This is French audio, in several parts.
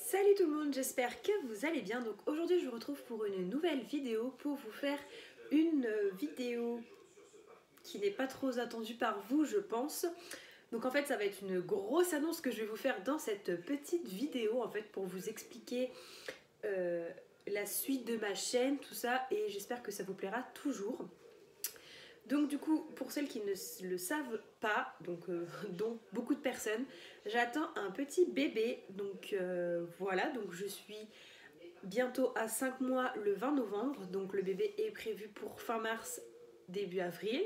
Salut tout le monde, j'espère que vous allez bien. Donc aujourd'hui je vous retrouve pour une nouvelle vidéo pour vous faire une vidéo qui n'est pas trop attendue par vous je pense. Donc en fait ça va être une grosse annonce que je vais vous faire dans cette petite vidéo en fait pour vous expliquer la suite de ma chaîne, tout ça, et j'espère que ça vous plaira toujours. Donc du coup, pour celles qui ne le savent pas, dont beaucoup de personnes, j'attends un petit bébé. Donc voilà, donc je suis bientôt à 5 mois le 20 novembre. Donc le bébé est prévu pour fin mars, début avril.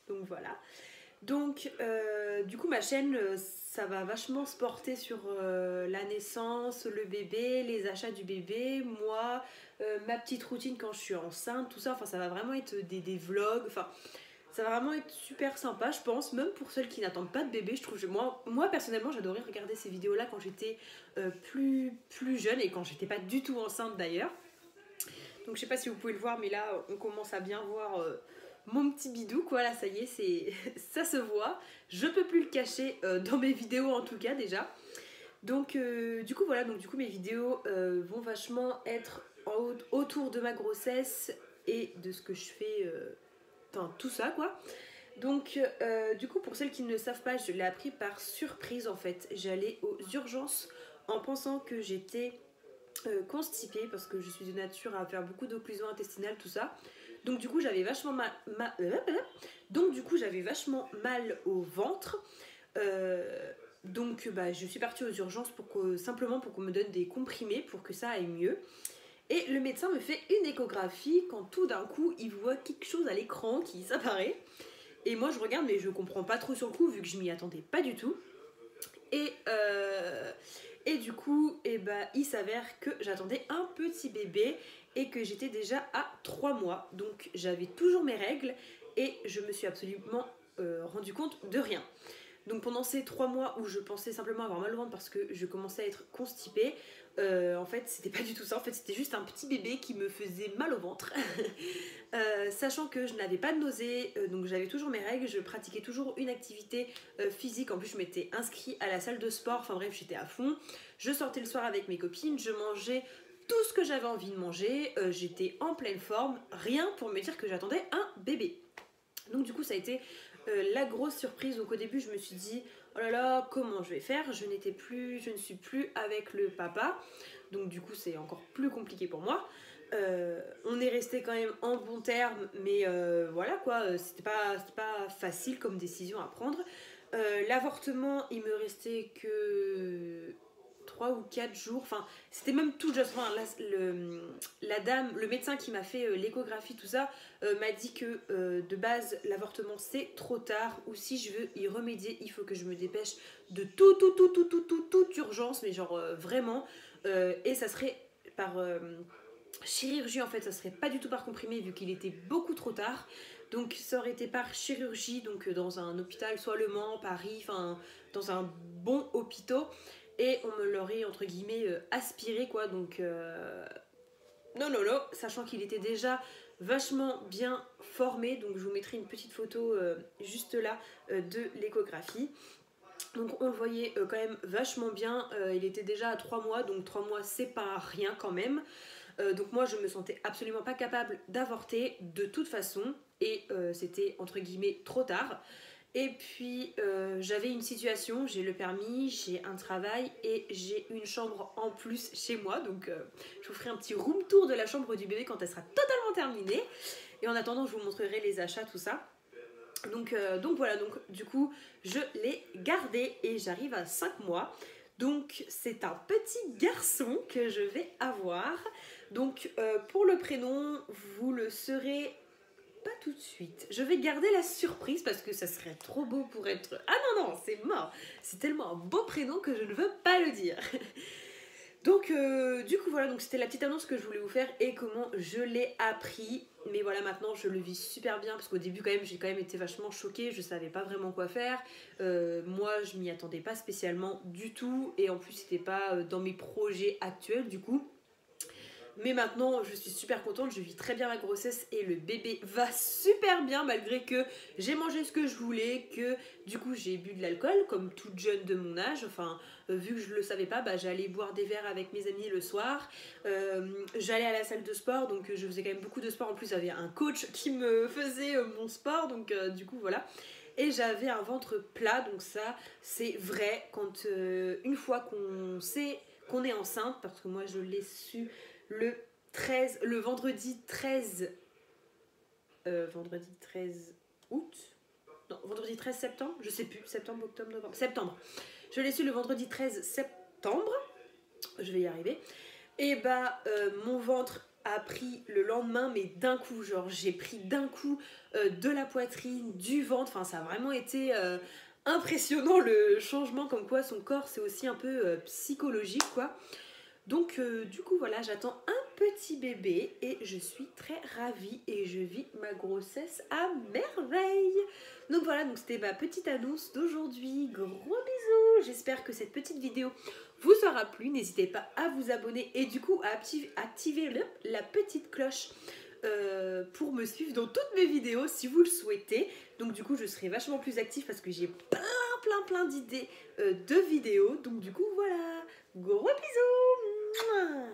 Donc voilà. Donc du coup ma chaîne, ça va vachement se porter sur la naissance, le bébé, les achats du bébé, moi, ma petite routine quand je suis enceinte, tout ça. Enfin ça va vraiment être des vlogs, enfin ça va vraiment être super sympa je pense, même pour celles qui n'attendent pas de bébé. Je trouve que moi personnellement j'adorais regarder ces vidéos là quand j'étais plus jeune et quand j'étais pas du tout enceinte d'ailleurs. Donc je sais pas si vous pouvez le voir mais là on commence à bien voir mon petit bidou quoi, là ça y est, ça se voit, je peux plus le cacher dans mes vidéos en tout cas déjà. Donc du coup voilà, donc du coup mes vidéos vont vachement être autour de ma grossesse et de ce que je fais, enfin tout ça quoi. Donc du coup pour celles qui ne le savent pas, je l'ai appris par surprise en fait. J'allais aux urgences en pensant que j'étais constipée parce que je suis de nature à faire beaucoup d'occlusion intestinale, tout ça. Donc du coup j'avais vachement donc du coup j'avais vachement mal au ventre. Donc bah, je suis partie aux urgences simplement pour qu'on me donne des comprimés pour que ça aille mieux. Et le médecin me fait une échographie quand tout d'un coup il voit quelque chose à l'écran qui s'apparaît. Et moi je regarde mais je comprends pas trop sur le coup vu que je m'y attendais pas du tout. Et du coup il s'avère que j'attendais un petit bébé et que j'étais déjà à 3 mois. Donc j'avais toujours mes règles et je me suis absolument rendu compte de rien. Donc pendant ces 3 mois où je pensais simplement avoir mal au ventre parce que je commençais à être constipée, en fait c'était pas du tout ça, en fait c'était juste un petit bébé qui me faisait mal au ventre. Sachant que je n'avais pas de nausée, donc j'avais toujours mes règles, je pratiquais toujours une activité physique, en plus je m'étais inscrite à la salle de sport, enfin bref j'étais à fond. Je sortais le soir avec mes copines, je mangeais tout ce que j'avais envie de manger, j'étais en pleine forme, rien pour me dire que j'attendais un bébé. Donc du coup ça a été la grosse surprise. Donc au début je me suis dit oh là là comment je vais faire, je ne suis plus avec le papa, donc du coup c'est encore plus compliqué pour moi. On est resté quand même en bons termes mais voilà quoi, c'était pas facile comme décision à prendre. L'avortement il me restait que 3 ou 4 jours, enfin c'était même tout juste, enfin, la dame, le médecin qui m'a fait l'échographie tout ça m'a dit que de base l'avortement c'est trop tard, ou si je veux y remédier il faut que je me dépêche de toute urgence, mais genre vraiment, et ça serait par chirurgie en fait, ça serait pas du tout par comprimé vu qu'il était beaucoup trop tard. Donc ça aurait été par chirurgie, donc dans un hôpital, soit Le Mans, Paris, enfin dans un bon hôpital, et on me l'aurait entre guillemets aspiré quoi. Donc non, sachant qu'il était déjà vachement bien formé. Donc je vous mettrai une petite photo juste là de l'échographie. Donc on le voyait quand même vachement bien, il était déjà à 3 mois, donc 3 mois c'est pas rien quand même. Donc moi je me sentais absolument pas capable d'avorter de toute façon, et c'était entre guillemets trop tard. Et puis j'avais une situation, j'ai le permis, j'ai un travail et j'ai une chambre en plus chez moi. Donc je vous ferai un petit room tour de la chambre du bébé quand elle sera totalement terminée. Et en attendant je vous montrerai les achats, tout ça. Donc voilà, donc du coup je l'ai gardé et j'arrive à 5 mois. Donc c'est un petit garçon que je vais avoir. Donc pour le prénom, vous le saurez pas tout de suite. Je vais garder la surprise parce que ça serait trop beau pour être... Ah non, c'est mort. C'est tellement un beau prénom que je ne veux pas le dire. Donc du coup voilà, donc c'était la petite annonce que je voulais vous faire et comment je l'ai appris. Mais voilà, maintenant je le vis super bien parce qu'au début quand même j'ai quand même été vachement choquée, je savais pas vraiment quoi faire. Moi je m'y attendais pas spécialement du tout et en plus c'était pas dans mes projets actuels du coup. Mais maintenant, je suis super contente, je vis très bien ma grossesse et le bébé va super bien malgré que j'ai mangé ce que je voulais, que du coup j'ai bu de l'alcool comme toute jeune de mon âge. Enfin, vu que je le savais pas, bah, j'allais boire des verres avec mes amis le soir. J'allais à la salle de sport, donc je faisais quand même beaucoup de sport. En plus, j'avais un coach qui me faisait mon sport, donc du coup voilà. Et j'avais un ventre plat, donc ça c'est vrai quand une fois qu'on sait qu'on est enceinte, parce que moi je l'ai su le vendredi 13 août, non, vendredi 13 septembre, je sais plus, septembre, octobre, novembre, septembre. Je l'ai su le vendredi 13 septembre, je vais y arriver. Et bah mon ventre a pris le lendemain, mais d'un coup, genre j'ai pris d'un coup de la poitrine, du ventre, enfin ça a vraiment été impressionnant le changement, comme quoi son corps c'est aussi un peu psychologique quoi. Donc du coup voilà, j'attends un petit bébé et je suis très ravie et je vis ma grossesse à merveille. Donc voilà, donc c'était ma petite annonce d'aujourd'hui. Gros bisous, j'espère que cette petite vidéo vous aura plu. N'hésitez pas à vous abonner et du coup à activer la petite cloche pour me suivre dans toutes mes vidéos si vous le souhaitez. Donc du coup je serai vachement plus active parce que j'ai plein d'idées de vidéos. Donc du coup voilà, gros bisous. Mouah.